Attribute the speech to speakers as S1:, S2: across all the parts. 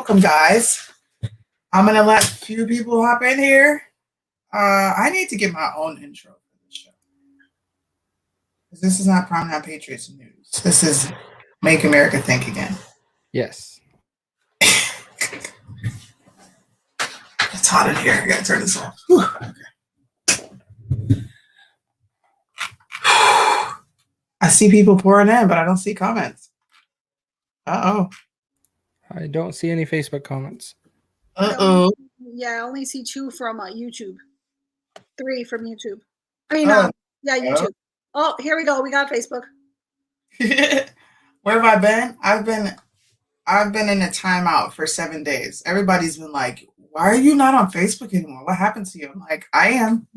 S1: Welcome, guys. I'm going to let a few people hop in here. I need to get my own intro for this show. This is not Promenade Patriots News. This is Make America Think Again.
S2: Yes.
S1: It's hot in here. I got to turn this off. Whew. Okay. I see people pouring in, but I don't see comments. Uh-oh.
S2: I don't see any Facebook comments.
S1: Uh-oh.
S3: Yeah, I only see 2 from YouTube. 3 from YouTube. I mean, YouTube. Oh, here we go. We got Facebook.
S1: Where have I been? I've been in a timeout for 7 days. Everybody's been like, why are you not on Facebook anymore? What happened to you? I'm like, I am.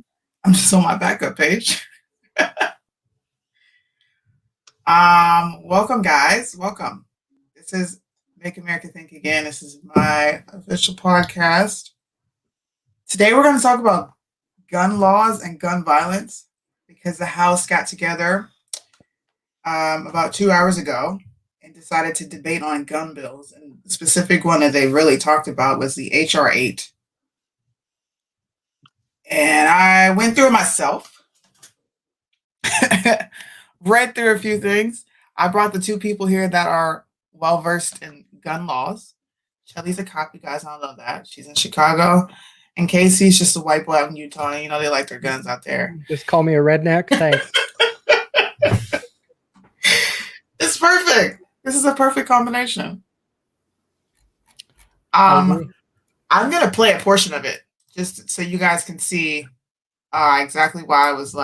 S1: I'm just on my backup page. Welcome, guys. Welcome. This is Make America Think Again. This is my official podcast. Today we're going to talk about gun laws and gun violence because the House got together about 2 hours ago and decided to debate on gun bills. And the specific one that they really talked about was the H.R. 8. And I went through it myself, read through a few things. I brought the 2 people here that are well-versed in gun laws. Shelly's a cop, you guys. I love that. She's in Chicago. And Casey's just a white boy out in Utah. You know, they like their guns out there.
S2: Just call me a redneck. Thanks.
S1: It's perfect. This is a perfect combination. I'm going to play a portion of it just so you guys can see exactly why I was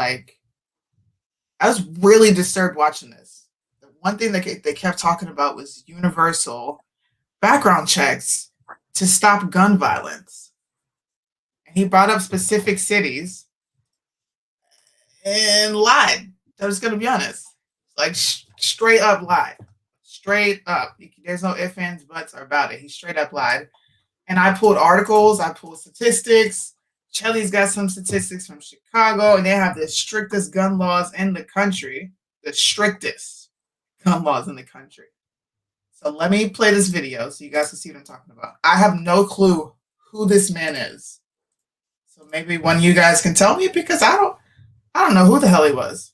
S1: really disturbed watching this. The one thing that they kept talking about was universal background checks to stop gun violence. And he brought up specific cities and lied. I'm just going to be honest. Like straight up lied. Straight up. There's no ifs, ands, buts about it. He straight up lied. And I pulled articles. I pulled statistics. Chelly's got some statistics from Chicago, and they have the strictest gun laws in the country. The strictest gun laws in the country. So let me play this video so you guys can see what I'm talking about. I have no clue who this man is. So maybe one of you guys can tell me because I don't know who the hell he was.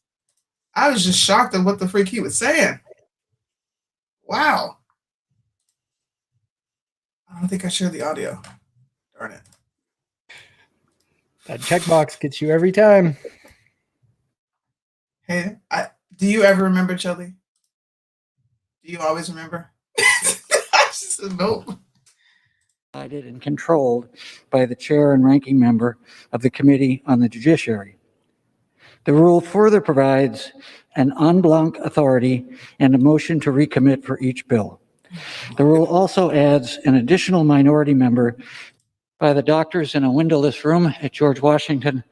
S1: I was just shocked at what the freak he was saying. Wow. I don't think I shared the audio. Darn it.
S2: That checkbox gets you every time.
S1: Hey, do you ever remember, Chelly? Do you always remember? I just said no.
S4: Guided and controlled by the chair and ranking member of the Committee on the Judiciary. The rule further provides an en blanc authority and a motion to recommit for each bill. The rule also adds an additional minority member by the doctors in a windowless room at George Washington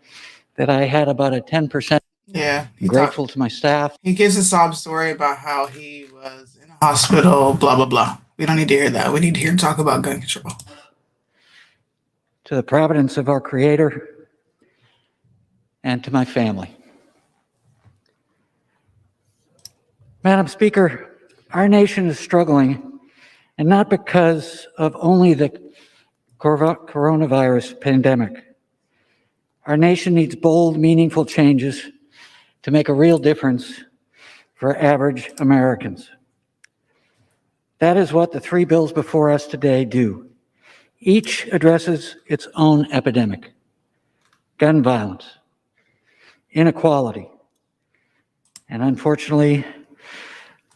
S4: that I had about a 10%.
S1: Yeah.
S4: Grateful to my staff.
S1: He gives a sob story about how he was in a hospital, blah, blah, blah. We don't need to hear that. We need to hear him talk about gun control.
S4: To the providence of our Creator and to my family. Madam Speaker, our nation is struggling, and not because of only the coronavirus pandemic. Our nation needs bold, meaningful changes to make a real difference for average Americans. That is what the 3 bills before us today do. Each addresses its own epidemic: gun violence, inequality, and unfortunately,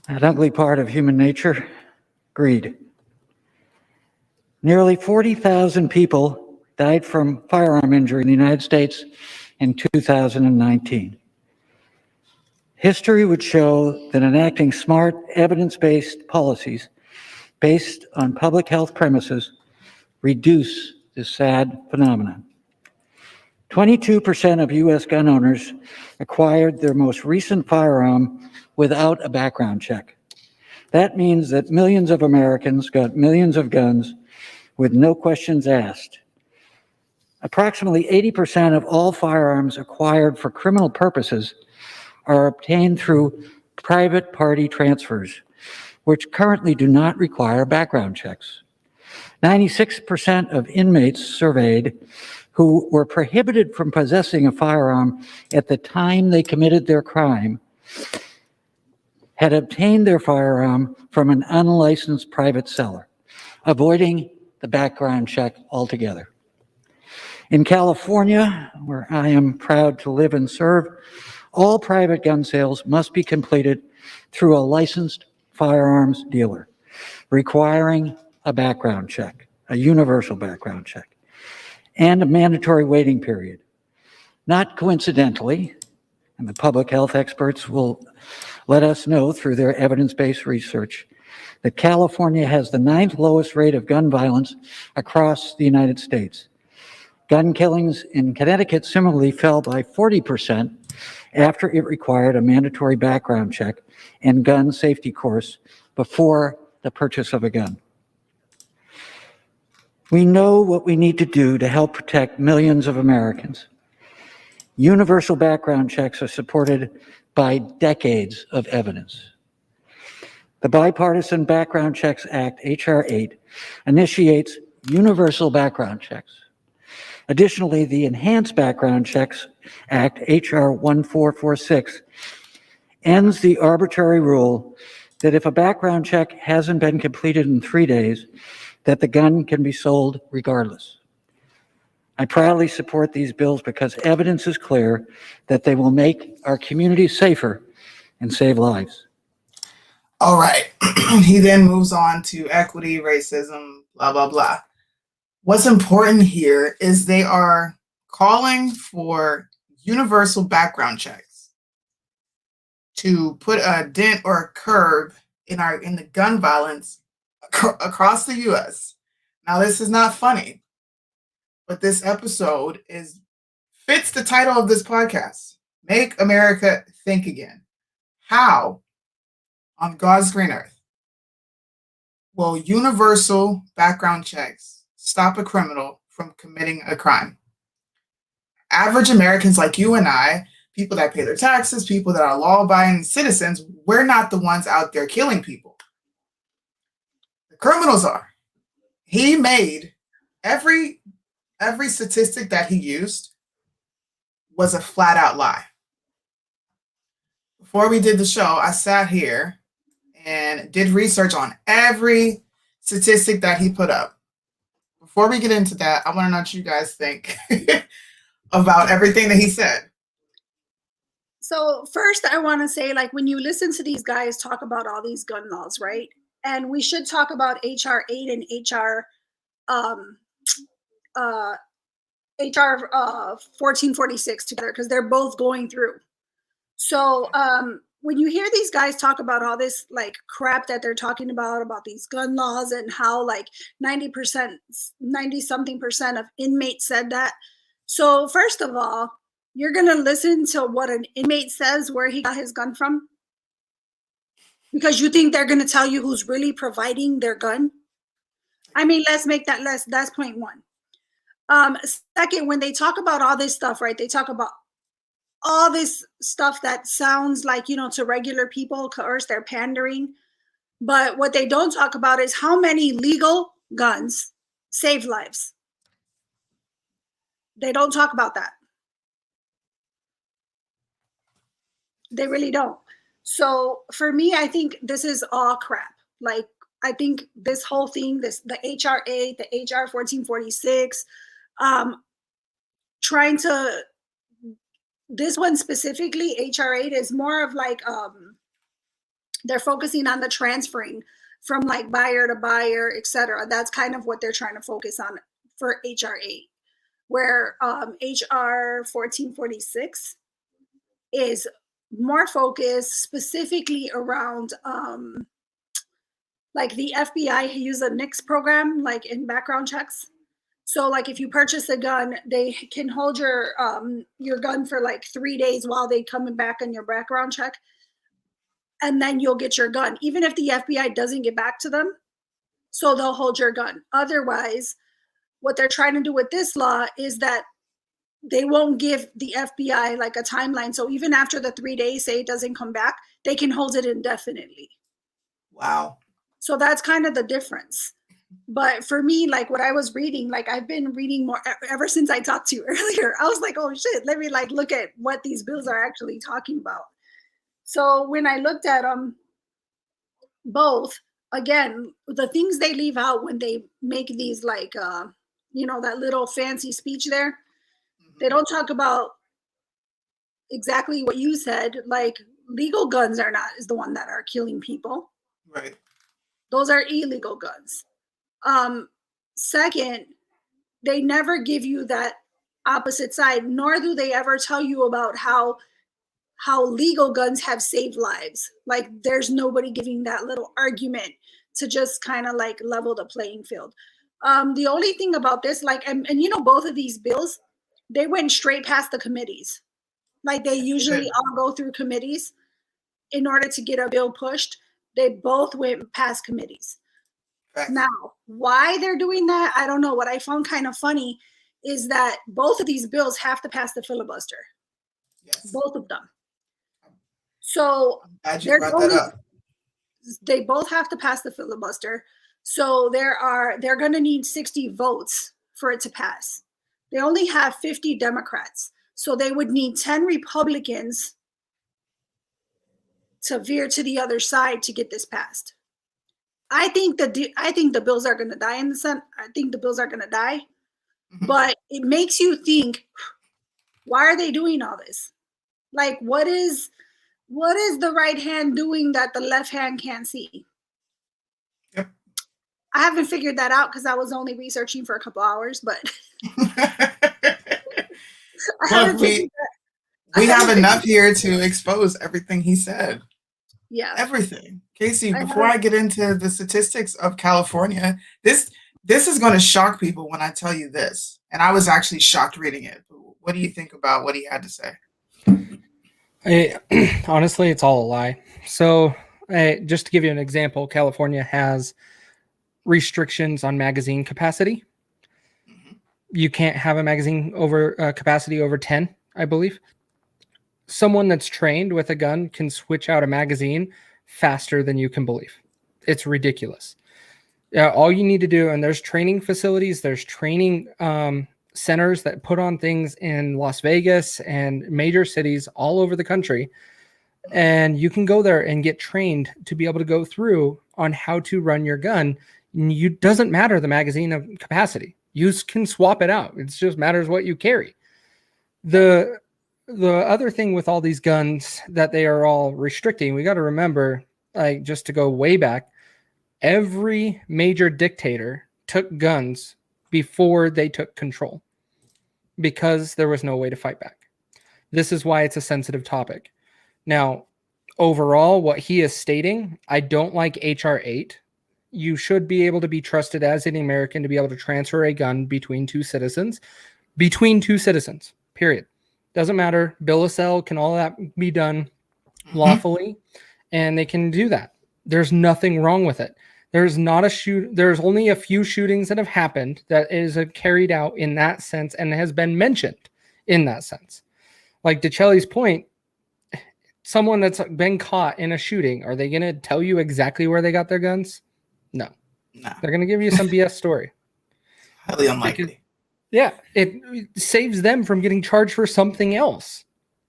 S4: an ugly part of human nature, greed. Nearly 40,000 people died from firearm injury in the United States in 2019. History would show that enacting smart, evidence-based policies based on public health premises reduce this sad phenomenon. 22% of U.S. gun owners acquired their most recent firearm without a background check. That means that millions of Americans got millions of guns with no questions asked. Approximately 80% of all firearms acquired for criminal purposes are obtained through private party transfers, which currently do not require background checks. 96% of inmates surveyed who were prohibited from possessing a firearm at the time they committed their crime had obtained their firearm from an unlicensed private seller, avoiding the background check altogether. In California, where I am proud to live and serve, all private gun sales must be completed through a licensed firearms dealer, requiring a background check, a universal background check, and a mandatory waiting period. Not coincidentally, and the public health experts will let us know through their evidence-based research, that California has the 9th lowest rate of gun violence across the United States. Gun killings in Connecticut similarly fell by 40% after it required a mandatory background check and gun safety course before the purchase of a gun. We know what we need to do to help protect millions of Americans. Universal background checks are supported by decades of evidence. The Bipartisan Background Checks Act, H.R. 8, initiates universal background checks. Additionally, the Enhanced Background Checks Act, H.R. 1446, ends the arbitrary rule that if a background check hasn't been completed in 3 days, that the gun can be sold regardless. I proudly support these bills because evidence is clear that they will make our communities safer and save lives.
S1: All right. He then moves on to equity, racism, blah, blah, blah. What's important here is they are calling for universal background checks to put a dent or a curb in the gun violence across the U.S. Now, this is not funny, but this episode fits the title of this podcast. Make America Think Again. How, on God's green earth, will universal background checks stop a criminal from committing a crime? Average Americans like you and I, people that pay their taxes, people that are law-abiding citizens, we're not the ones out there killing people. The criminals are. He made every statistic that he used was a flat-out lie. Before we did the show, I sat here and did research on every statistic that he put up. Before we get into that, I want to know what you guys think about everything that he said.
S3: So first, I want to say, like, when you listen to these guys talk about all these gun laws, right? And we should talk about HR 8 and HR 1446 together, because they're both going through. So when you hear these guys talk about all this like crap that they're talking about these gun laws and how like 90 something percent of inmates said that. So first of all, you're going to listen to what an inmate says, where he got his gun from, because you think they're going to tell you who's really providing their gun. I mean, let's make that less. That's point one. Second, when they talk about all this stuff, right, they talk about all this stuff that sounds like, you know, to regular people, coerce, they're pandering. But what they don't talk about is how many legal guns save lives. They don't talk about that. They really don't. So for me, I think this is all crap. Like, I think this whole thing, the HR 8, the HR 1446, trying to, this one specifically, HR 8 is more of like, they're focusing on the transferring from like buyer to buyer, etc. That's kind of what they're trying to focus on for HR 8, where HR 1446 is more focused specifically around like the FBI use a NICS program, like in background checks. So like if you purchase a gun, they can hold your gun for like 3 days while they come back on your background check. And then you'll get your gun, even if the FBI doesn't get back to them. So they'll hold your gun. Otherwise, what they're trying to do with this law is that they won't give the FBI like a timeline. So even after the 3 days, say it doesn't come back, they can hold it indefinitely.
S1: Wow.
S3: So that's kind of the difference. But for me, like what I was reading, like I've been reading more ever since I talked to you earlier. I was like, oh shit, let me like look at what these bills are actually talking about. So when I looked at them both, again, the things they leave out when they make these like that little fancy speech there, they don't talk about exactly what you said, like legal guns are not is the one that are killing people.
S1: Right.
S3: Those are illegal guns. Um, Second, they never give you that opposite side, nor do they ever tell you about how legal guns have saved lives. Like there's nobody giving that little argument to just kind of like level the playing field. The only thing about this, like, and both of these bills, they went straight past the committees. Like they
S1: Yes, they
S3: usually
S1: did.
S3: all go through committees in order to get a bill pushed. They both went past committees.
S1: Facts.
S3: Now, why they're doing that, I don't know. What I found kind of funny is that both of these bills have to pass the filibuster,
S1: Yes.
S3: both of them. So
S1: I'm glad you
S3: there's
S1: brought that
S3: only
S1: up.
S3: they both have to pass the filibuster. So they're going to need 60 votes for it to pass. They only have 50 Democrats. So they would need 10 Republicans to veer to the other side to get this passed. I think the bills are going to die in the Senate. I think the bills are going to die.
S1: Mhm.
S3: But it makes you think, why are they doing all this? Like what is the right hand doing that the left hand can't see?
S1: Yep.
S3: I haven't figured that out because I was only researching for a couple hours, but I haven't
S1: Look,
S3: figured
S1: we
S3: haven't
S1: have
S3: figured-
S1: enough here to expose everything he said.
S3: yeah.
S1: Everything. Casey,
S3: I
S1: before I get into the statistics of California, this is going to shock people when I tell you this. And I was actually shocked reading it. What do you think about what he had to say?
S2: Honestly, it's all a lie. So, just to give you an example, California has restrictions on magazine capacity.
S1: Mhm.
S2: You can't have a magazine over capacity over 10, I believe. Someone that's trained with a gun can switch out a magazine faster than you can believe. It's ridiculous. All you need to do, and there's training facilities, there's training centers that put on things in Las Vegas and major cities all over the country. And you can go there and get trained to be able to go through on how to run your gun. You doesn't matter the magazine of capacity. You can swap it out. It just matters what you carry. The other thing with all these guns that they are all restricting, we got to remember, like just to go way back, every major dictator took guns before they took control because there was no way to fight back. This is why it's a sensitive topic. Now, overall, what he is stating, I don't like HR 8. You should be able to be trusted as an American to be able to transfer a gun between two citizens, period. Doesn't matter. Bill of sale, can all that be done lawfully? And they can do that. There's nothing wrong with it. There's only a few shootings that have happened that is carried out in that sense and has been mentioned in that sense. Like DeChelli's point, someone that's been caught in a shooting, are they going to tell you exactly where they got their guns? No.
S1: No.
S2: They're going to give you some BS story.
S1: Highly unlikely.
S2: Yeah, it saves them from getting charged for something else.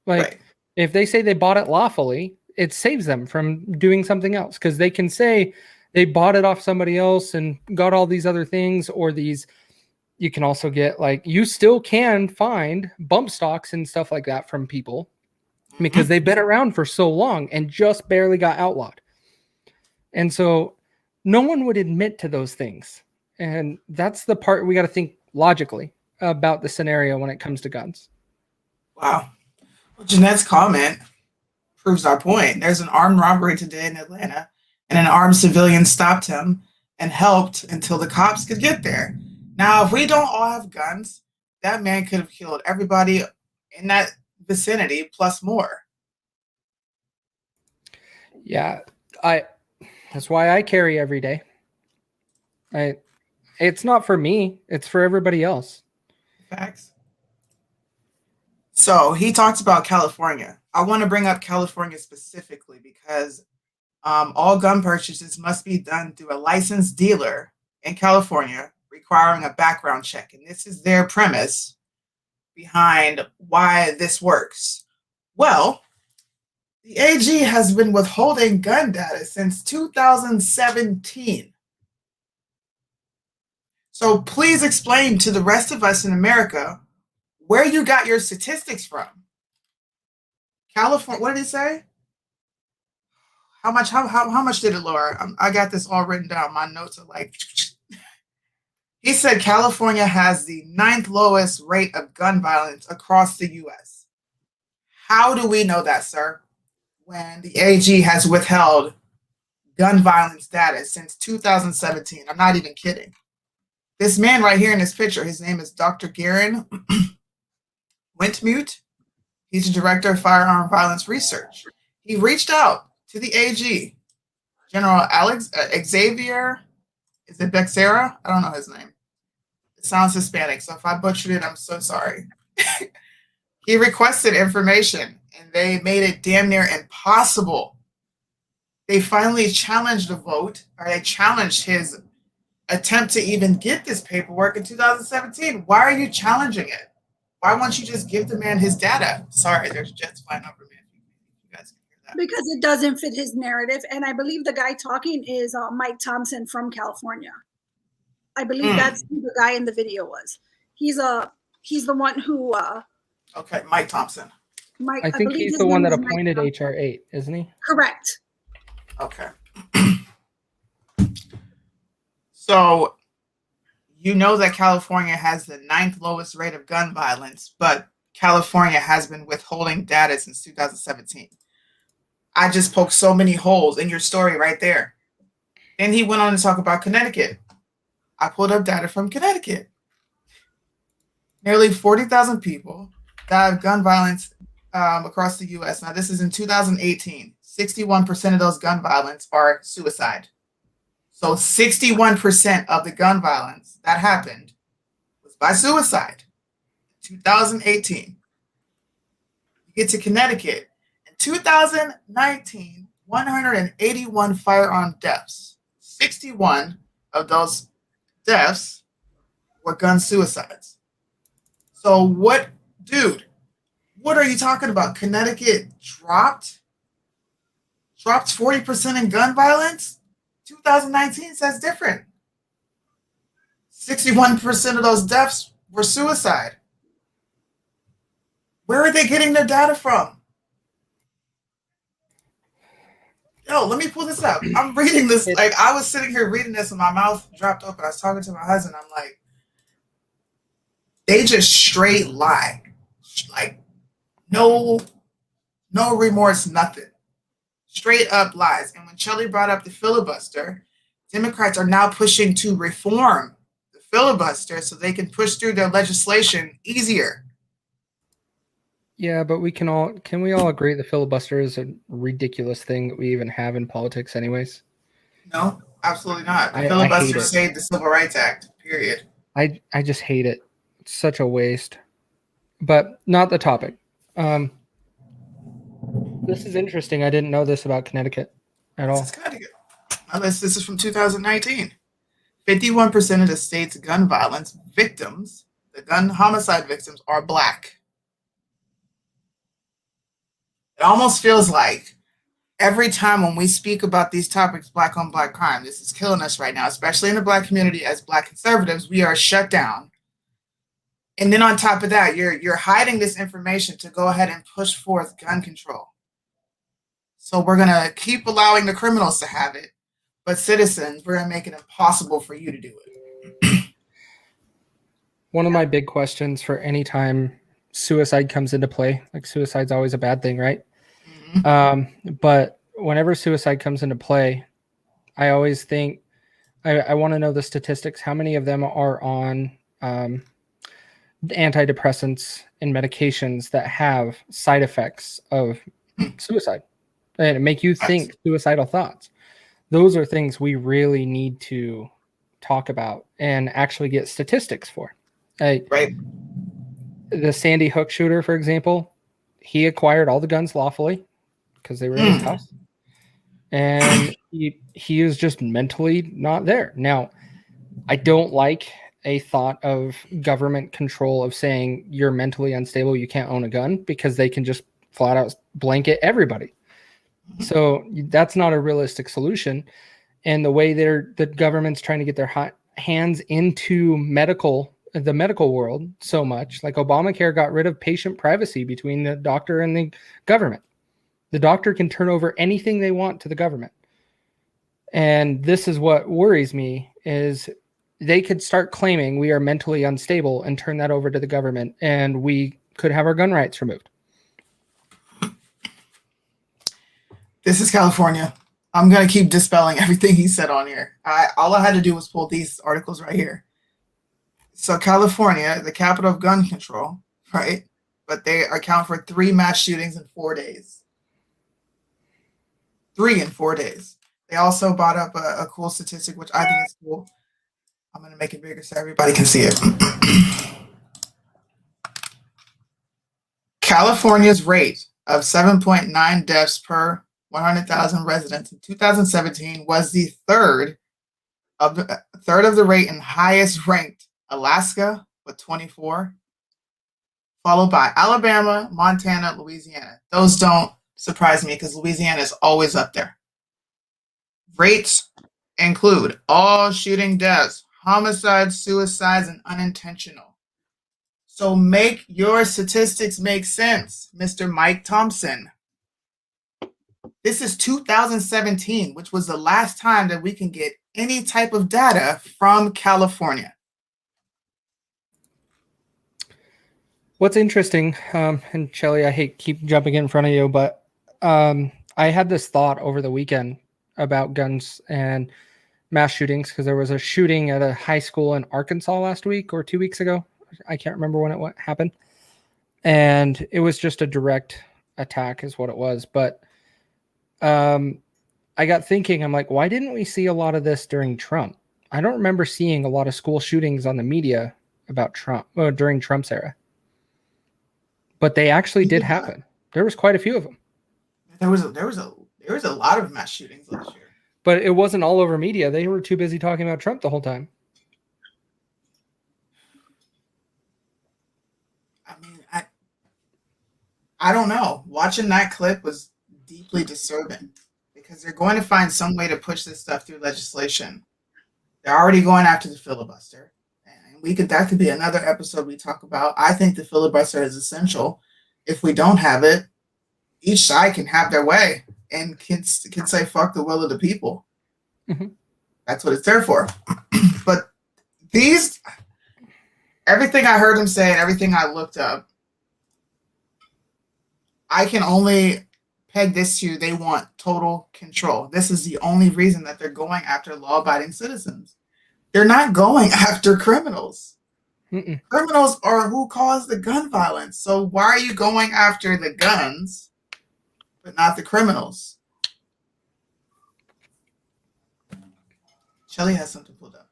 S2: Like
S1: Right.
S2: if they say they bought it lawfully, it saves them from doing something else because they can say they bought it off somebody else and got all these other things, or these. You can also get you still can find bump stocks and stuff like that from people because they've been around for so long and just barely got outlawed. And so no one would admit to those things. And that's the part we got to think logically about the scenario when it comes to guns.
S1: Wow. Well, Jeanette's comment proves our point. There's an armed robbery today in Atlanta, and an armed civilian stopped him and helped until the cops could get there. Now, if we don't all have guns, that man could have killed everybody in that vicinity plus more.
S2: Yeah, that's why I carry every day. It's not for me, it's for everybody else.
S1: Facts. So he talks about California. I want to bring up California specifically because all gun purchases must be done through a licensed dealer in California requiring a background check. And this is their premise behind why this works. Well, the AG has been withholding gun data since 2017. So please explain to the rest of us in America where you got your statistics from. California, what did it say? How much did it, Laura? I got this all written down. My notes are like, he said California has the 9th lowest rate of gun violence across the US. How do we know that, sir? When the AG has withheld gun violence data since 2017. I'm not even kidding. This man right here in this picture, his name is Dr. Garen Wintmute. He's the director of firearm violence research. He reached out to the AG, General Xavier, is it Becerra? I don't know his name. It sounds Hispanic, so if I butchered it, I'm so sorry. He requested information, and they made it damn near impossible. They finally challenged the vote, or they challenged his attempt to even get this paperwork in 2017. Why are you challenging it? Why won't you just give the man his data? Sorry, there's jets flying over me. You guys can hear that.
S3: Because it doesn't fit his narrative. And I believe the guy talking is Mike Thompson from California. I believe that's who the guy in the video was. He's the one who
S1: okay, Mike Thompson.
S2: I think he's the one that appointed HR 8, isn't he?
S3: Correct.
S1: Okay. So you know that California has the 9th lowest rate of gun violence, but California has been withholding data since 2017. I just poked so many holes in your story right there. Then he went on to talk about Connecticut. I pulled up data from Connecticut. Nearly 40,000 people died of gun violence across the U.S. Now, this is in 2018. 61% of those gun violence are suicide. So 61% of the gun violence that happened was by suicide in 2018. You get to Connecticut. In 2019, 181 firearm deaths. 61 of those deaths were gun suicides. So what, dude, what are you talking about? Connecticut dropped 40% in gun violence? 2019 says different. 61% of those deaths were suicide. Where are they getting their data from? Yo, let me pull this up. I'm reading this. Like, I was sitting here reading this and my mouth dropped open. I was talking to my husband. I'm like, they just straight lie. Like, no remorse, nothing. Straight up lies. And when Shelley brought up the filibuster, Democrats are now pushing to reform the filibuster so they can push through their legislation easier.
S2: Yeah, but can we all agree the filibuster is a ridiculous thing that we even have in politics anyways?
S1: No, absolutely not. The filibuster saved the Civil Rights Act, period.
S2: I just hate it. It's such a waste. But not the topic. This is interesting. I didn't know this about Connecticut at all.
S1: This is Connecticut. This is from 2019. 51% of the state's gun violence victims, the gun homicide victims, are Black. It almost feels like every time when we speak about these topics, Black on Black crime, this is killing us right now, especially in the Black community. As Black conservatives, we are shut down. And then on top of that, you're hiding this information to go ahead and push forth gun control. So we're going to keep allowing the criminals to have it, but citizens, we're going to make it impossible for you to do it.
S2: One of my big questions for any time suicide comes into play, like suicide's always a bad thing, right? Mm-hmm. But whenever suicide comes into play, I always think, I want to know the statistics. How many of them are on antidepressants and medications that have side effects of suicide and make you think suicidal thoughts? Those are things we really need to talk about and actually get statistics for.
S1: Right.
S2: The Sandy Hook shooter, for example, he acquired all the guns lawfully because they were in his house. And he is just mentally not there. Now, I don't like a thought of government control of saying you're mentally unstable, you can't own a gun, because they can just flat out blanket everybody. So that's not a realistic solution. And the way the government's trying to get their hands into the medical world so much, like Obamacare got rid of patient privacy between the doctor and the government. The doctor can turn over anything they want to the government. And this is what worries me, is they could start claiming we are mentally unstable and turn that over to the government, and we could have our gun rights removed.
S1: This is California. I'm going to keep dispelling everything he said on here. All I had to do was pull these articles right here. So California, the capital of gun control, right? But they account for 3 mass shootings in 4 days. 3 in 4 days. They also brought up a cool statistic, which I think is cool. I'm going to make it bigger so everybody can see it. California's rate of 7.9 deaths per 100,000 residents in 2017 was the third of the rate and highest ranked Alaska with 24, followed by Alabama, Montana, Louisiana. Those don't surprise me because Louisiana is always up there. Rates include all shooting deaths, homicides, suicides, and unintentional. So make your statistics make sense, Mr. Mike Thompson. This is 2017, which was the last time that we can get any type of data from California.
S2: What's interesting, and Shelly, I hate keep jumping in front of you, but I had this thought over the weekend about guns and mass shootings, because there was a shooting at a high school in Arkansas last week or 2 weeks ago. I can't remember when it happened. And it was just a direct attack is what it was. But I got thinking, I'm like, why didn't we see a lot of this during Trump? I don't remember seeing a lot of school shootings on the media about Trump during Trump's era. But they actually did happen. There was quite a few of them.
S1: There was a lot of mass shootings last year.
S2: But it wasn't all over media. They were too busy talking about Trump the whole time.
S1: I mean, I don't know. Watching that clip was deeply disturbing because they're going to find some way to push this stuff through legislation. They're already going after the filibuster. And that could be another episode we talk about. I think the filibuster is essential. If we don't have it, each side can have their way and can say fuck the will of the people.
S2: Mm-hmm.
S1: That's what it's there for. But everything I heard him say and everything I looked up, I can only peg this to they want total control. This is the only reason that they're going after law-abiding citizens. They're not going after criminals.
S2: Mm-mm.
S1: Criminals are who caused the gun violence. So why are you going after the guns, but not the criminals? Shelly has something pulled up.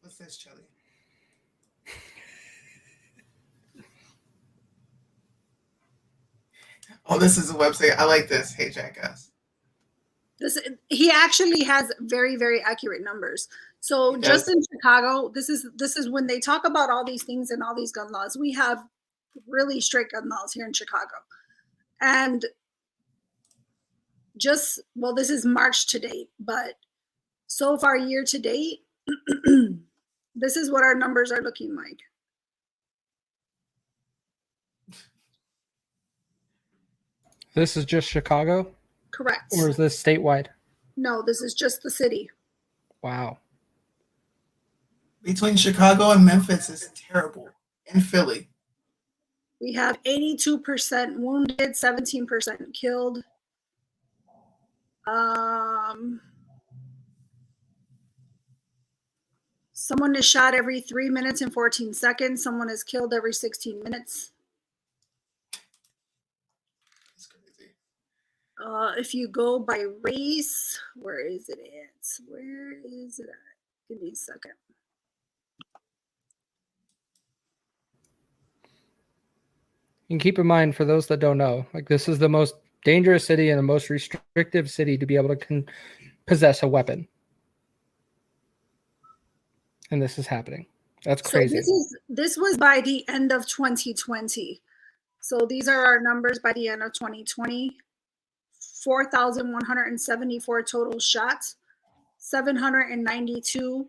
S1: What's this, Shelly? Oh, this is a website. I like this. Hey, Jackass.
S3: He actually has very, very accurate numbers. So just in Chicago, this is when they talk about all these things and all these gun laws. We have really strict gun laws here in Chicago. And this is March to date, but so far year to date, this is what our numbers are looking like.
S2: This is just Chicago?
S3: Correct.
S2: Or is this statewide?
S3: No, this is just the city.
S2: Wow.
S1: Between Chicago and Memphis is terrible. And Philly.
S3: We have 82% wounded, 17% killed. Someone is shot every 3 minutes and 14 seconds. Someone is killed every 16 minutes.
S1: That's crazy.
S3: If you go by race, where is it at? Where is it at? Give me a second.
S2: And keep in mind, for those that don't know, like this is the most dangerous city and the most restrictive city to be able to possess a weapon. and this is happening. That's
S3: So
S2: crazy.
S3: this was by the end of 2020. So these are our numbers by the end of 2020. 4,174 total shots, 792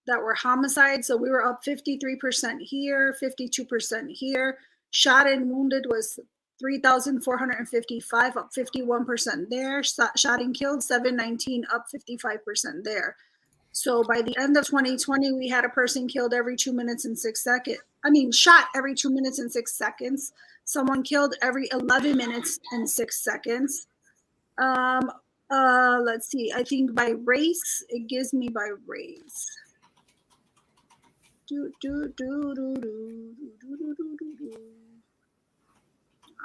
S3: that were homicides. So we were up 53% here, 52% here. Shot and wounded was 3,455, up 51% there. Shot and killed, 719, up 55% there. So by the end of 2020, we had a person killed every 2 minutes and 6 seconds. I mean, shot every 2 minutes and 6 seconds. Someone killed every 11 minutes and 6 seconds. Let's see. I think by race, it gives me by race. All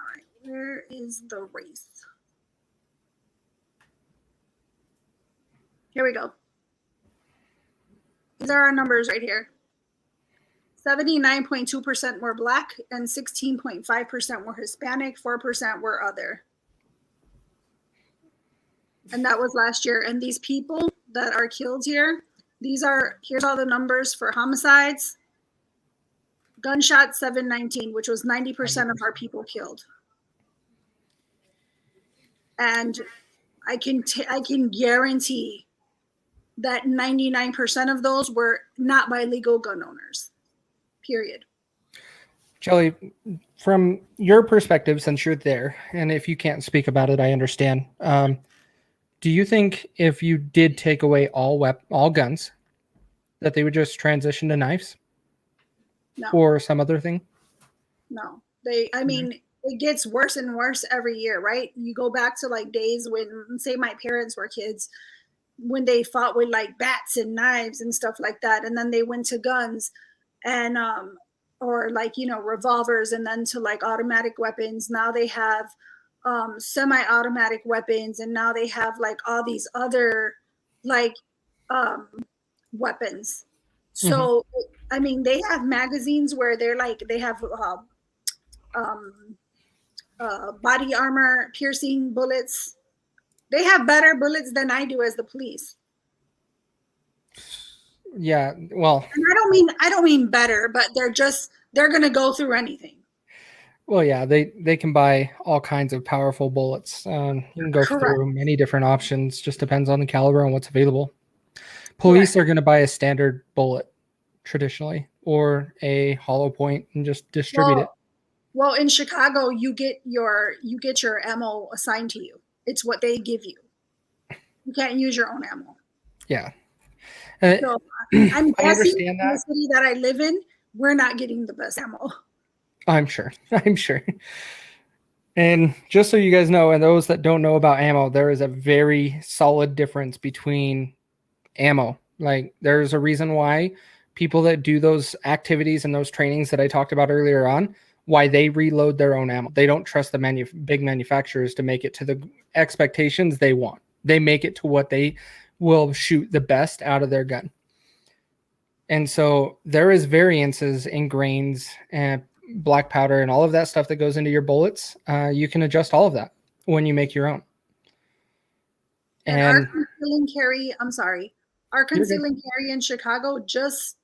S3: right, where is the race? Here we go. These are our numbers right here. 79.2% were Black and 16.5% were Hispanic, 4% were other. And that was last year. And these people that are killed here, here's all the numbers for homicides. Gunshot 719, which was 90% of our people killed. And I can guarantee that 99% of those were not by legal gun owners. Period.
S2: Shelly, from your perspective, since you're there, and if you can't speak about it, I understand. Do you think if you did take away all guns, that they would just transition to knives?
S3: No.
S2: Or some other thing?
S3: No. I mean, it gets worse and worse every year, right? You go back to like days when, say, my parents were kids, when they fought with like bats and knives and stuff like that, and then they went to guns and or like, you know, revolvers, and then to like automatic weapons. Now they have semi-automatic weapons, and now they have like all these other like weapons. So I mean, they have magazines where they're like, they have body armor piercing bullets. They have better bullets than I do as the police.
S2: Yeah, well,
S3: And I don't mean better, but they're gonna go through anything.
S2: well, yeah, they can buy all kinds of powerful bullets. You can go through many different options. Just depends on the caliber and what's available. Police are going to buy a standard bullet traditionally, or a hollow point, and just distribute it.
S3: Well, in Chicago, you get your ammo assigned to you. It's what they give you. You can't use your own ammo.
S2: Yeah.
S3: So I'm
S2: I understand
S3: in the city that I live in, we're not getting the best ammo.
S2: I'm sure. And just so you guys know, and those that don't know about ammo, there is a very solid difference between ammo. Like, there's a reason why people that do those activities and those trainings that I talked about earlier on, why they reload their own ammo. They don't trust the big manufacturers to make it to the expectations they want. They make it to what they will shoot the best out of their gun. And so there is variances in grains and black powder and all of that stuff that goes into your bullets. You can adjust all of that when you make your own.
S3: And our conceal and carry in Chicago just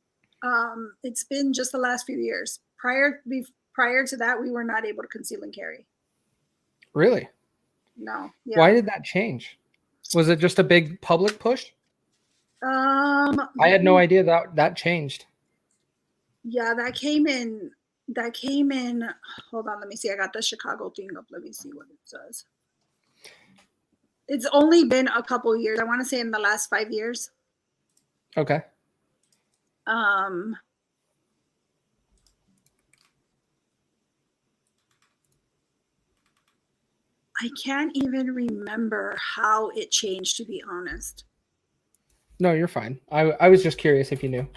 S3: it's been just the last few years. Prior to that, we were not able to conceal and carry.
S2: Really?
S3: No. Yeah.
S2: Why did that change? Was it just a big public push? I had no idea that changed.
S3: Yeah, that came in. Hold on, let me see. I got the Chicago thing up. Let me see what it says. It's only been a couple years. I want to say in the last 5 years.
S2: Okay.
S3: I can't even remember how it changed, to be honest.
S2: No, you're fine. I was just curious if you knew.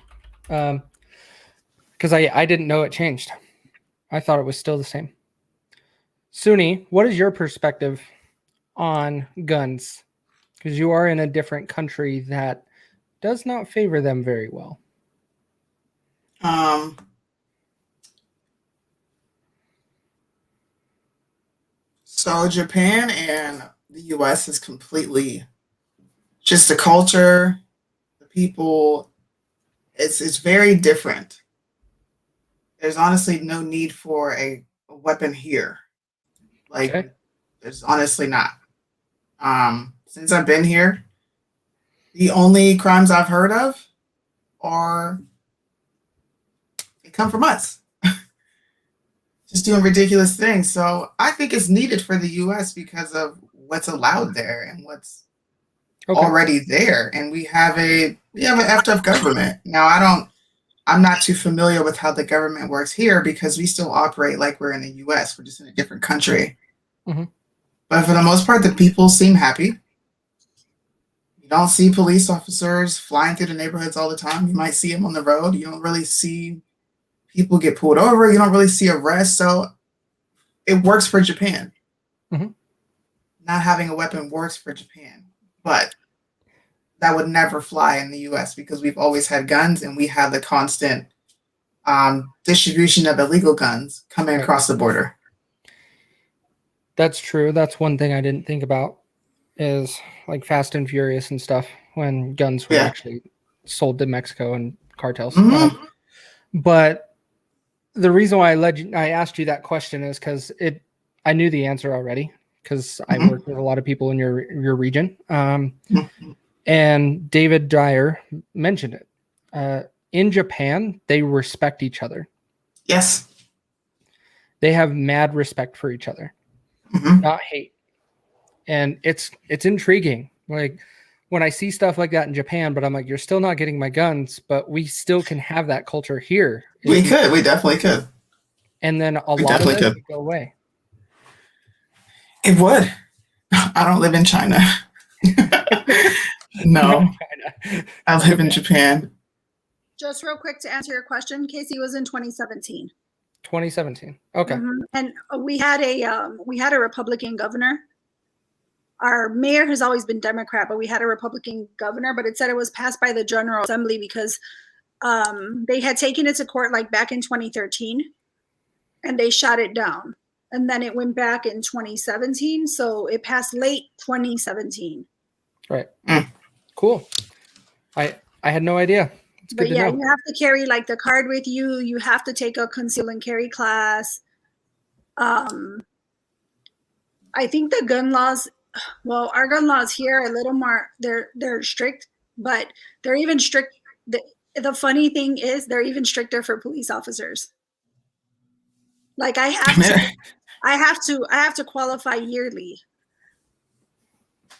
S2: Because I didn't know it changed. I thought it was still the same. Suni, what is your perspective on guns? Because you are in a different country that does not favor them very well.
S1: So Japan and the US is completely just the culture, the people. It's very different. There's honestly no need for a weapon here. Like,
S2: Okay.
S1: there's honestly not. Since I've been here, the only crimes I've heard of are they come from us. Just doing ridiculous things. So I think it's needed for the US because of what's allowed there and what's
S2: Okay.
S1: already there. And we have an effed up government. Now I'm not too familiar with how the government works here because we still operate like we're in the US. We're just in a different country.
S2: Mhm.
S1: But for the most part, the people seem happy. You don't see police officers flying through the neighborhoods all the time. You might see them on the road. You don't really see people get pulled over. You don't really see arrests. So it works for Japan.
S2: Mhm.
S1: Not having a weapon works for Japan. But that would never fly in the US because we've always had guns and we have the constant distribution of illegal guns coming
S2: Right.
S1: across the border.
S2: That's true. That's one thing I didn't think about is like Fast and Furious and stuff when guns were
S1: Yeah.
S2: actually sold to Mexico and cartels.
S1: Mhm.
S2: But the reason why I asked you that question is because I knew the answer already because I
S1: Mhm.
S2: worked with a lot of people in your region.
S1: Mhm.
S2: And David Dyer mentioned it. In Japan, they respect each other.
S1: Yes.
S2: They have mad respect for each other,
S1: Mhm.
S2: not hate. And it's intriguing. Like when I see stuff like that in Japan, but I'm like, you're still not getting my guns, but we still can have that culture here.
S1: We definitely could.
S2: And then a
S1: We
S2: lot of
S1: definitely
S2: this
S1: could.
S2: would go away.
S1: It would. I don't live in China. No, I live in Japan.
S3: Just real quick to answer your question, Casey, was in 2017.
S2: 2017. Okay.
S3: And we had a Republican governor. Our mayor has always been Democrat, but we had a Republican governor. But it said it was passed by the General Assembly because they had taken it to court like back in 2013, and they shot it down. And then it went back in 2017, so it passed late 2017.
S2: Right.
S1: Mm.
S2: Cool. I had no idea. It's good
S3: But
S2: to
S3: yeah,
S2: know.
S3: you have to carry like the card with you. You have to take a conceal and carry class. I think the gun laws, well, our gun laws here are a little more, they're strict, but they're even strict. The funny thing is they're even stricter for police officers. Like I have to qualify yearly.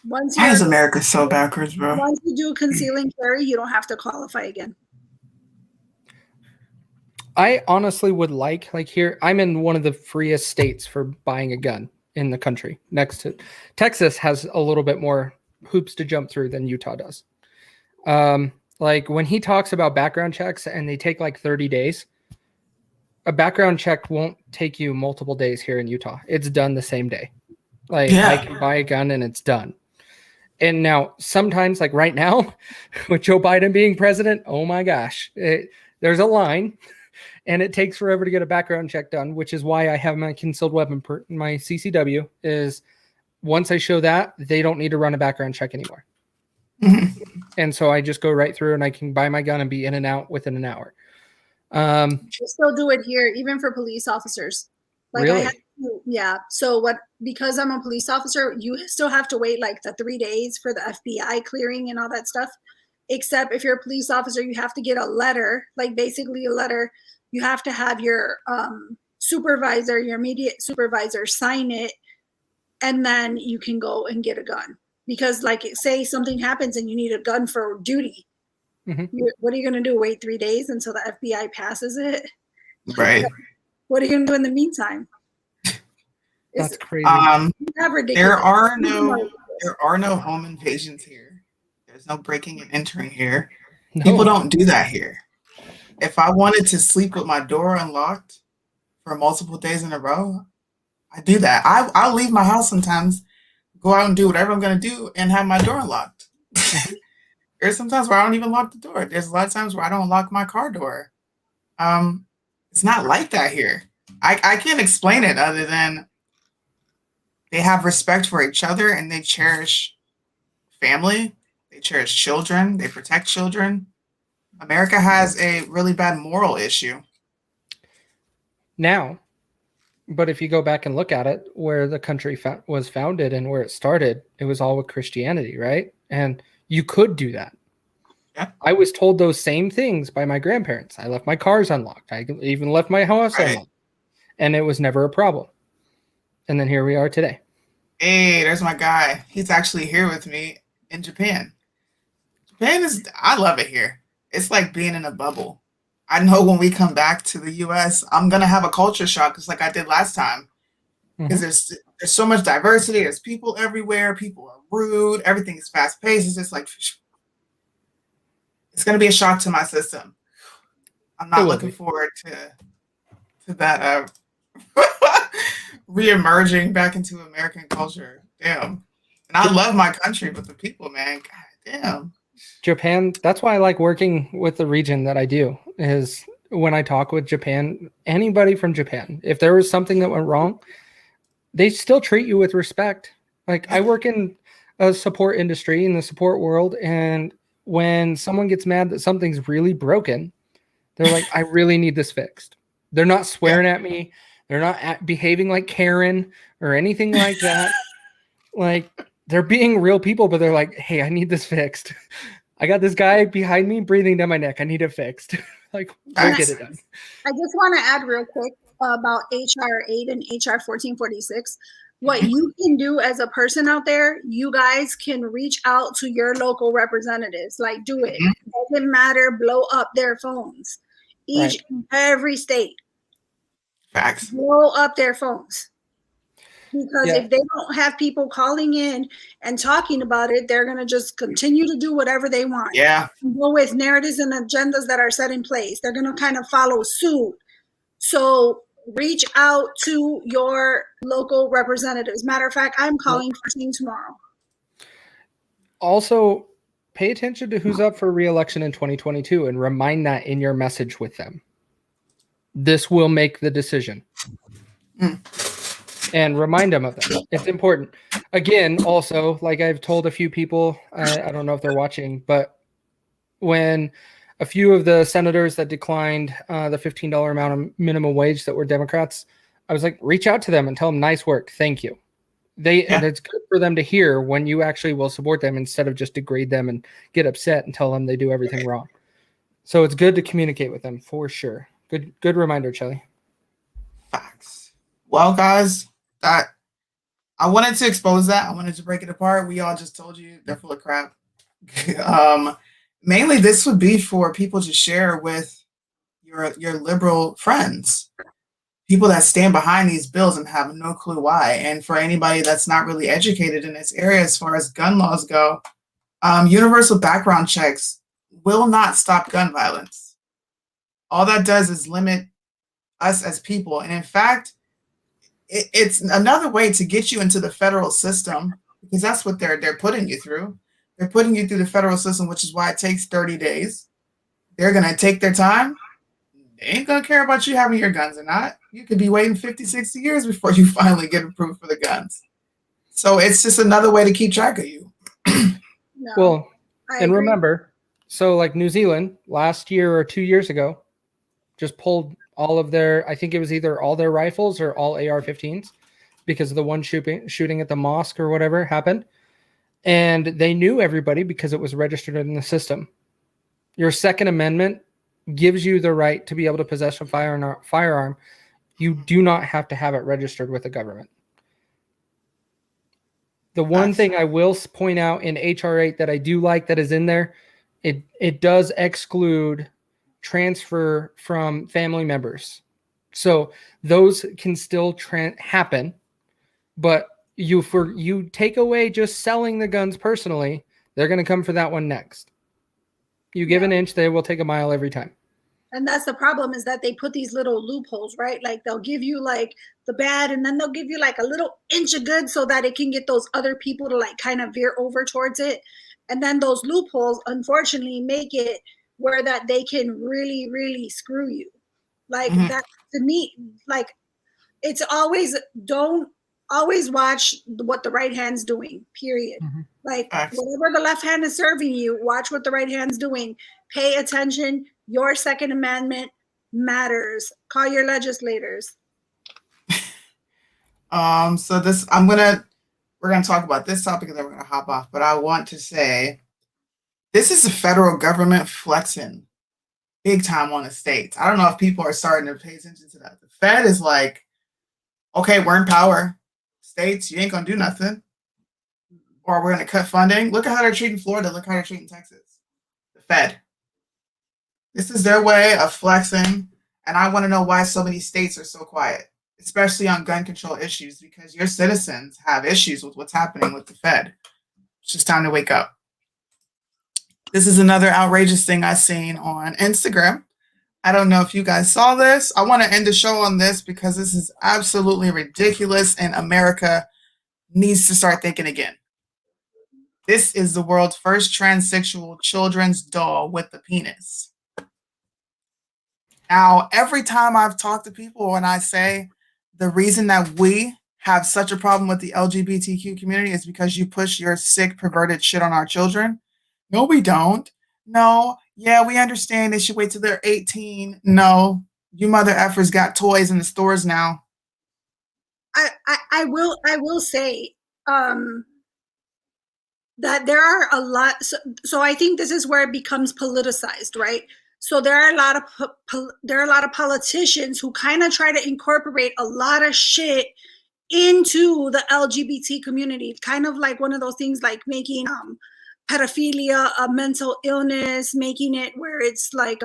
S3: Once
S1: Why is
S3: you're
S1: America so backwards, bro?
S3: once you do conceal and carry, you don't have to qualify again.
S2: I honestly would like here, I'm in one of the freest states for buying a gun in the country. Next to Texas has a little bit more hoops to jump through than Utah does. Like when he talks about background checks and they take like 30 days, a background check won't take you multiple days here in Utah. It's done the same day. Like I can buy a gun and it's done. And now sometimes like right now with Joe Biden being president, oh my gosh, there's a line and it takes forever to get a background check done, which is why I have my concealed weapon, my CCW is once I show that, they don't need to run a background check anymore.
S1: Mhm.
S2: And so I just go right through and I can buy my gun and be in and out within an hour.
S3: We still do it here, even for police officers. Like
S2: Really?
S3: I have to, yeah. So because I'm a police officer, you still have to wait like the 3 days for the FBI clearing and all that stuff. Except if you're a police officer, you have to get a letter, like basically a letter. You have to have your supervisor, your immediate supervisor sign it, and then you can go and get a gun. Because like say something happens and you need a gun for duty.
S2: Mm-hmm.
S3: What are you going to do? Wait 3 days until the FBI passes it?
S1: Right.
S3: What are you going to do in the meantime?
S2: That's crazy.
S1: There are no home invasions here. There's no breaking and entering here.
S2: No.
S1: People don't do that here. If I wanted to sleep with my door unlocked for multiple days in a row, I do that. I'll leave my house sometimes, go out and do whatever I'm going to do, and have my door unlocked. There's sometimes where I don't even lock the door. There's a lot of times where I don't lock my car door. It's not like that here. I can't explain it other than they have respect for each other and they cherish family. They cherish children. They protect children. America has a really bad moral issue.
S2: Now, but if you go back and look at it, where the country was founded and where it started, it was all with Christianity, right? And you could do that.
S1: Yeah.
S2: I was told those same things by my grandparents. I left my cars unlocked. I even left my house unlocked. And it was never a problem. And then here we are today.
S1: Hey, there's my guy. He's actually here with me in Japan. I love it here. It's like being in a bubble. I know when we come back to the US, I'm going to have a culture shock just like I did last time. Because there's so much diversity. There's people everywhere. People are rude. Everything is fast paced. It's just like, it's going to be a shock to my system. I'm not looking forward to that re-emerging back into American culture. Damn. And I love my country, but the people, man, god damn.
S2: Japan, that's why I like working with the region that I do, is when I talk with Japan, anybody from Japan, if there was something that went wrong, they still treat you with respect. Like, I work in a support industry, in the support world, and when someone gets mad that something's really broken, they're like, I really need this fixed. They're not swearing at me. They're not behaving like Karen or anything like that. Like, they're being real people, but they're like, hey, I need this fixed. I got this guy behind me breathing down my neck. I need it fixed. Like, we'll get it done.
S3: I just want to add real quick about HR 8 and HR 1446. What you can do as a person out there, you guys can reach out to your local representatives. Like, do it. Doesn't matter. Blow up their phones. Every state.
S1: Facts.
S3: Blow up their phones. Because if they don't have people calling in and talking about it, they're going to just continue to do whatever they want.
S1: Yeah.
S3: Go with narratives and agendas that are set in place. They're going to kind of follow suit. So reach out to your local representatives. Matter of fact, I'm calling for team tomorrow.
S2: Also, pay attention to who's up for re-election in 2022 and remind that in your message with them. This will make the decision. And remind them of that. It's important. Again, also, like I've told a few people, I don't know if they're watching, but when a few of the senators that declined the $15 amount of minimum wage that were Democrats, I was like, reach out to them and tell them nice work. Thank you. And it's good for them to hear when you actually will support them instead of just degrade them and get upset and tell them they do everything wrong. So it's good to communicate with them for sure. Good reminder, Chelly.
S1: Facts. Well, guys, I wanted to expose that. I wanted to break it apart. We all just told you they're full of crap. Mainly, this would be for people to share with your liberal friends, people that stand behind these bills and have no clue why. And for anybody that's not really educated in this area as far as gun laws go, universal background checks will not stop gun violence. All that does is limit us as people. And in fact, it's another way to get you into the federal system, because that's what they're putting you through. They're putting you through the federal system, which is why it takes 30 days. They're going to take their time. They ain't going to care about you having your guns or not. You could be waiting 50, 60 years before you finally get approved for the guns. So it's just another way to keep track of you.
S2: Well, and remember, so like New Zealand last year or 2 years ago just pulled all of their, I think it was either all their rifles or all AR-15s because of the one shooting at the mosque or whatever happened. And they knew everybody because it was registered in the system. Your Second Amendment gives you the right to be able to possess a firearm. You do not have to have it registered with the government. The one thing I will point out in HR 8 that I do like that is in there, it does exclude transfer from family members. So those can still happen, but you take away just selling the guns personally, they're going to come for that one next. You give an inch, they will take a mile every time.
S3: And that's the problem, is that they put these little loopholes, right? Like they'll give you like the bad, and then they'll give you like a little inch of good so that it can get those other people to like kind of veer over towards it. And then those loopholes, unfortunately, make it where that they can really, really screw you. Like that, to me, like it's always, don't always watch what the right hand's doing, period. Like
S1: Facts.
S3: whatever the left hand is serving you, watch what the right hand's doing. Pay attention. Your Second Amendment matters. Call your legislators.
S1: So this, we're gonna talk about this topic and then we're gonna hop off. But I want to say, this is the federal government flexing big time on the states. I don't know if people are starting to pay attention to that. The Fed is like, okay, we're in power. States, you ain't gonna do nothing. Or we're gonna cut funding. Look at how they're treating Florida. Look how they're treating Texas. The Fed. This is their way of flexing. And I want to know why so many states are so quiet, especially on gun control issues, because your citizens have issues with what's happening with the Fed. It's just time to wake up. This is another outrageous thing I've seen on Instagram. I don't know if you guys saw this. I want to end the show on this because this is absolutely ridiculous and America needs to start thinking again. This is the world's first transsexual children's doll with the penis. Now, every time I've talked to people and I say the reason that we have such a problem with the LGBTQ community is because you push your sick, perverted shit on our children. No, we don't. No, yeah, we understand they should wait till they're 18. No, you mother effers got toys in the stores now.
S3: I will say that there are a lot. So I think this is where it becomes politicized, right? So there are a lot of politicians who kind of try to incorporate a lot of shit into the LGBT community, kind of like one of those things like making pedophilia a mental illness, making it where it's like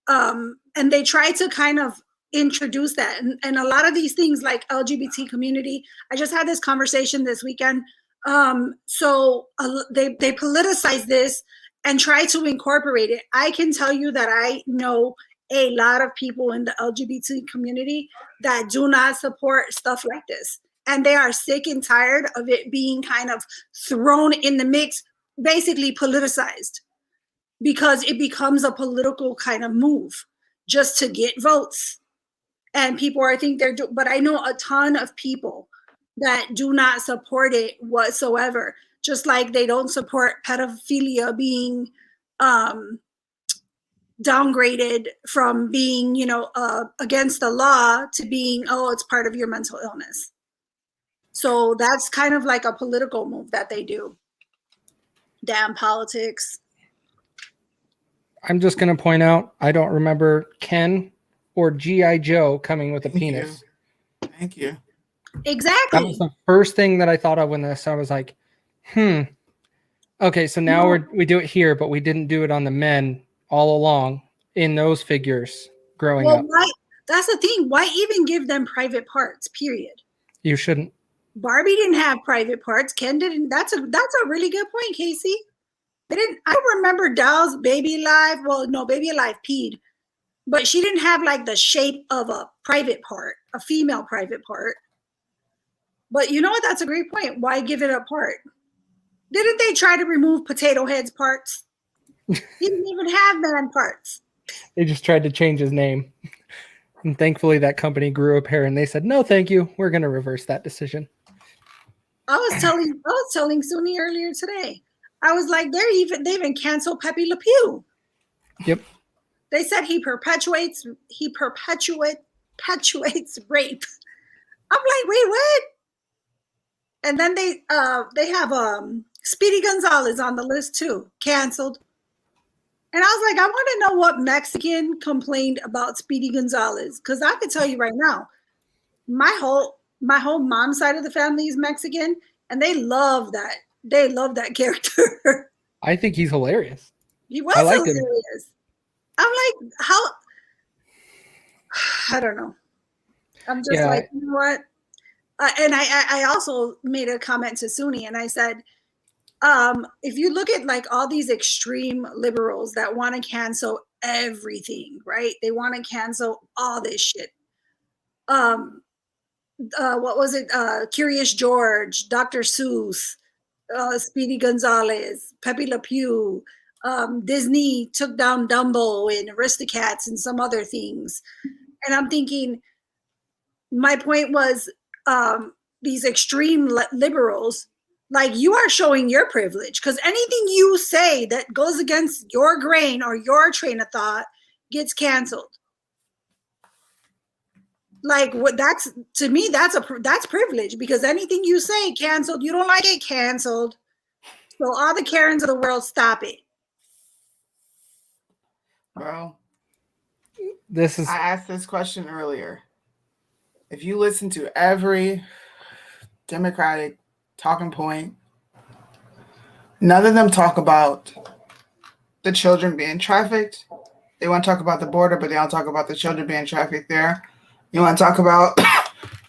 S3: and they try to kind of introduce that, and a lot of these things like LGBT community. I just had this conversation this weekend. So they politicize this and try to incorporate it. I can tell you that I know a lot of people in the LGBT community that do not support stuff like this. And they are sick and tired of it being kind of thrown in the mix, basically politicized, because it becomes a political kind of move just to get votes. And people are think they're but I know a ton of people that do not support it whatsoever. Just like they don't support pedophilia being downgraded from being, against the law to being, oh, it's part of your mental illness. So that's kind of like a political move that they do. Damn politics.
S2: I'm just going to point out, I don't remember Ken or G.I. Joe coming with a penis.
S1: Thank you.
S3: Exactly.
S2: That was the first thing that I thought of when this. I was like, okay, so now we do it here, but we didn't do it on the men all along in those figures growing up.
S3: Why, that's the thing. Why even give them private parts, period?
S2: You shouldn't.
S3: Barbie didn't have private parts. Ken didn't. That's a really good point, Casey. They didn't. I remember Doll's Baby Alive. Well, no, Baby Alive peed, but she didn't have like the shape of a private part, a female private part. But you know what? That's a great point. Why give it a part? Didn't they try to remove Potato Head's parts? He didn't even have man parts.
S2: They just tried to change his name. And thankfully that company grew a pair and they said, no, thank you. We're going to reverse that decision.
S3: I was telling Suni earlier today. I was like, they even canceled Pepe Le Pew.
S2: Yep.
S3: They said he perpetuates rape. I'm like, wait, what? And then they have Speedy Gonzalez on the list too, canceled. And I was like, I want to know what Mexican complained about Speedy Gonzalez, because I can tell you right now, my whole mom side of the family is Mexican, and they love that. They love that character.
S2: I think he's hilarious.
S3: He was
S2: hilarious.
S3: Him. I'm like, how? I don't know. I'm just like, you know what? And I also made a comment to Suni, and I said, if you look at like all these extreme liberals that want to cancel everything, right? They want to cancel all this shit. What was it? Curious George, Dr. Seuss, Speedy Gonzalez, Pepe Le Pew, Disney took down Dumbo and Aristocats and some other things. And I'm thinking, my point was, these extreme liberals Like, you are showing your privilege, because anything you say that goes against your grain or your train of thought gets canceled. Like, what, that's, to me, that's privilege, because anything you say canceled. You don't like it, canceled. So all the Karens of the world, stop it.
S1: Bro,
S2: This is
S1: I asked this question earlier. If you listen to every Democratic talking point, none of them talk about the children being trafficked. They want to talk about the border, but they don't talk about the children being trafficked there. You want to talk about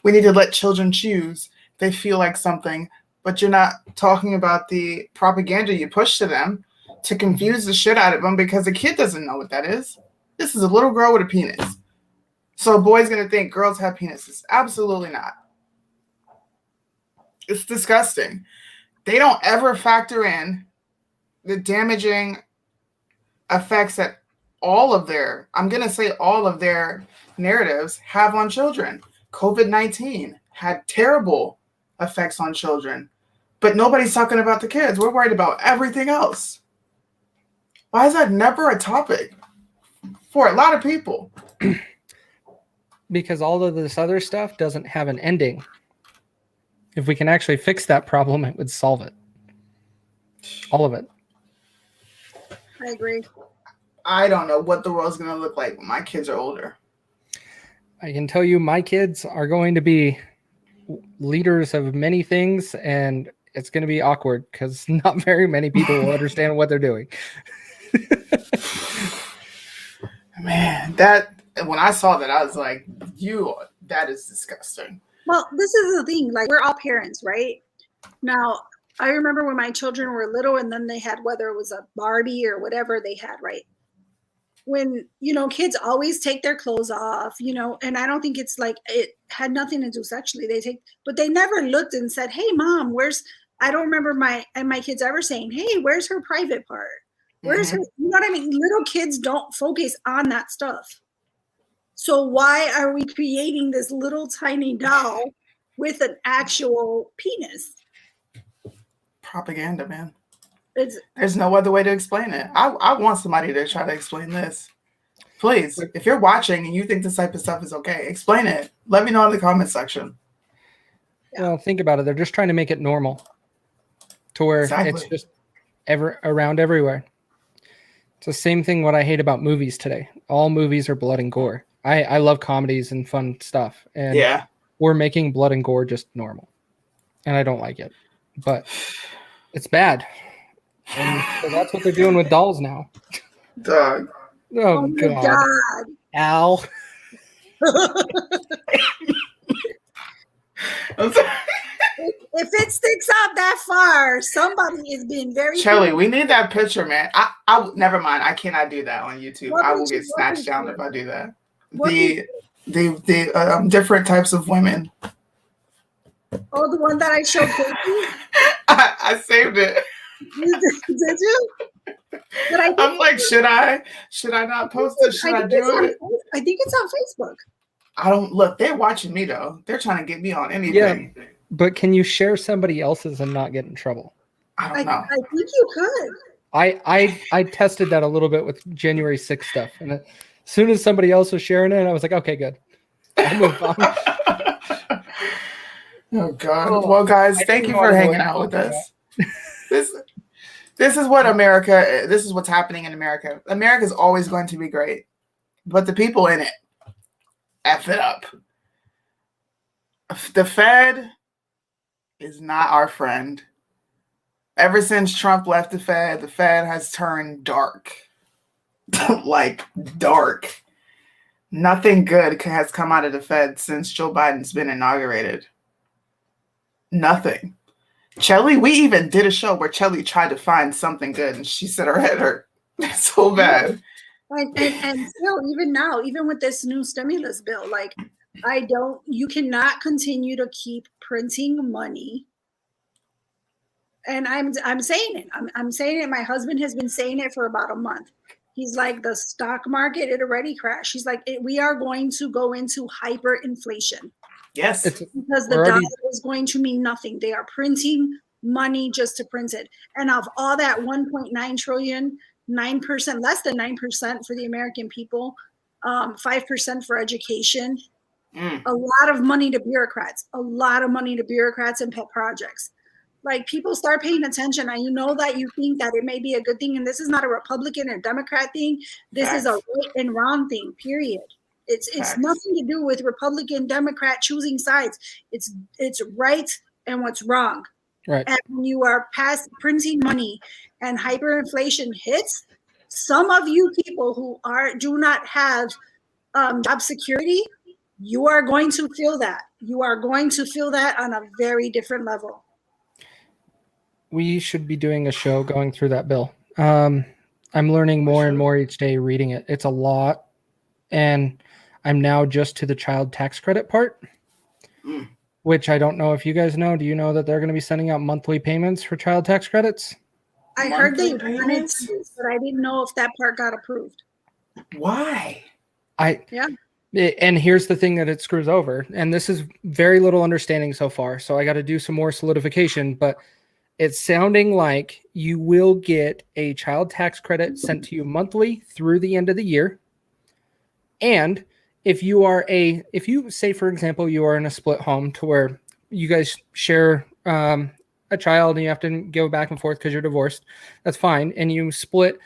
S1: we need to let children choose. They feel like something, but you're not talking about the propaganda you push to them to confuse the shit out of them, because the kid doesn't know what that is. This is a little girl with a penis. So a boy's going to think girls have penises. Absolutely not. It's disgusting. They don't ever factor in the damaging effects that all of their narratives have on children. COVID-19 had terrible effects on children, but nobody's talking about the kids. We're worried about everything else. Why is that never a topic for a lot of people?
S2: because all of this other stuff doesn't have an ending. If we can actually fix that problem, it would solve it. All of it.
S3: I agree.
S1: I don't know what the world's going to look like when my kids are older.
S2: I can tell you my kids are going to be leaders of many things, and it's going to be awkward because not very many people will understand what they're doing.
S1: Man, that when I saw that, I was like, that is disgusting.
S3: Well, this is the thing. Like, we're all parents, right? Now, I remember when my children were little, and then they had, whether it was a Barbie or whatever they had, right? When, kids always take their clothes off, and I don't think it's like, it had nothing to do sexually. But they never looked and said, hey, mom, I don't remember my kids ever saying, hey, where's her private part? Where's her, you know what I mean? Little kids don't focus on that stuff. So why are we creating this little tiny doll with an actual penis?
S1: Propaganda, man.
S3: There's
S1: no other way to explain it. I want somebody to try to explain this. Please, if you're watching and you think this type of stuff is okay, explain it. Let me know in the comment section.
S2: Well, think about it. They're just trying to make it normal to where it's just around everywhere. It's the same thing what I hate about movies today. All movies are blood and gore. I love comedies and fun stuff. And we're making blood and gore just normal. And I don't like it. But it's bad. And so that's what they're doing with dolls now.
S1: Dog.
S2: Oh God. Al.
S1: I'm sorry.
S3: If it sticks out that far, somebody is being very.
S1: Shelly, we need that picture, man. I never mind. I cannot do that on YouTube. I will get snatched down if I do that. The different types of women.
S3: Oh, the one that I showed Casey?
S1: I saved it.
S3: Did you? But
S1: I'm like, should I not post it? Should I do it?
S3: I think it's on Facebook.
S1: I don't look. They're watching me though. They're trying to get me on anything.
S2: Yeah, but can you share somebody else's and not get in trouble?
S1: I don't know.
S3: I think you could.
S2: I tested that a little bit with January 6th stuff, and as soon as somebody else was sharing it, I was like, okay, good. I'll move on.
S1: Oh God. Well, guys, thank you for hanging out with us. This is what America. This is what's happening in America. America is always going to be great, but the people in it F it up. The Fed is not our friend. Ever since Trump left the Fed has turned dark. Like dark. Nothing good has come out of the Fed since Joe Biden's been inaugurated. Nothing. Chelly, we even did a show where Chelly tried to find something good and she said her head hurt so bad.
S3: And still, even now, even with this new stimulus bill, like, you cannot continue to keep printing money. And I'm saying it. I'm saying it. My husband has been saying it for about a month. He's like, the stock market, it already crashed. He's like, we are going to go into hyperinflation.
S1: Yes.
S3: Because the dollar is going to mean nothing. They are printing money just to print it. And of all that 1.9 trillion, 9%, less than 9% for the American people, 5% for education, a lot of money to bureaucrats, a lot of money to bureaucrats and pet projects. Like, people start paying attention, and you know that you think that it may be a good thing, and this is not a Republican or Democrat thing. This is a right and wrong thing, period. It's nothing to do with Republican, Democrat choosing sides. It's right and what's wrong.
S2: Right.
S3: And when you are past printing money and hyperinflation hits, some of you people who do not have job security, you are going to feel that. You are going to feel that on a very different level.
S2: We should be doing a show going through that bill. I'm learning more and more each day reading it. It's a lot. And I'm now just to the child tax credit part, which I don't know if you guys know. Do you know that they're going to be sending out monthly payments for child tax credits?
S3: I heard they wanted to, but I didn't know if that part got approved.
S1: Why?
S2: And here's the thing that it screws over. And this is very little understanding so far. So I got to do some more solidification, but it's sounding like you will get a child tax credit sent to you monthly through the end of the year. And if you say, for example, you are in a split home to where you guys share a child and you have to go back and forth because you're divorced, that's fine. And you split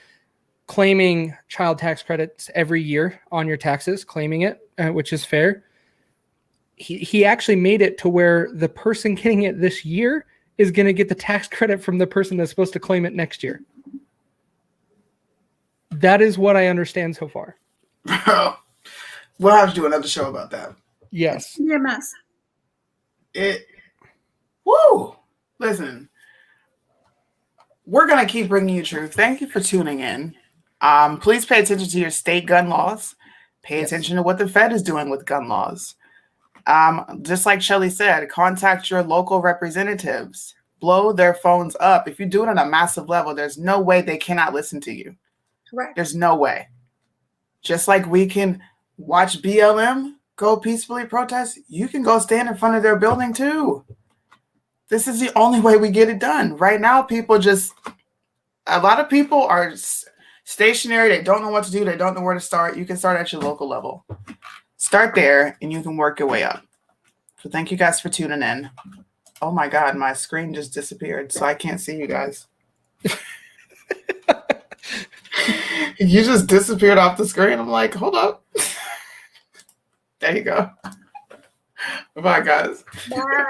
S2: claiming child tax credits every year on your taxes, claiming it, which is fair. He actually made it to where the person getting it this year is going to get the tax credit from the person that's supposed to claim it next year. That is what I understand so far.
S1: We'll have to do another show about that.
S2: Yes.
S3: EMS.
S1: Listen, we're going to keep bringing you truth. Thank you for tuning in. Please pay attention to your state gun laws. Pay attention to what the Fed is doing with gun laws. Just like Shelly said, contact your local representatives. Blow their phones up. If you do it on a massive level, there's no way they cannot listen to you.
S3: Correct.
S1: There's no way. Just like we can watch BLM go peacefully protest, you can go stand in front of their building too. This is the only way we get it done. Right now, a lot of people are stationary. They don't know what to do. They don't know where to start. You can start at your local level. Start there, and you can work your way up. So thank you guys for tuning in. Oh my God, my screen just disappeared, so I can't see you guys. You just disappeared off the screen. I'm like, hold up. There you go. Bye, guys.
S3: Bye.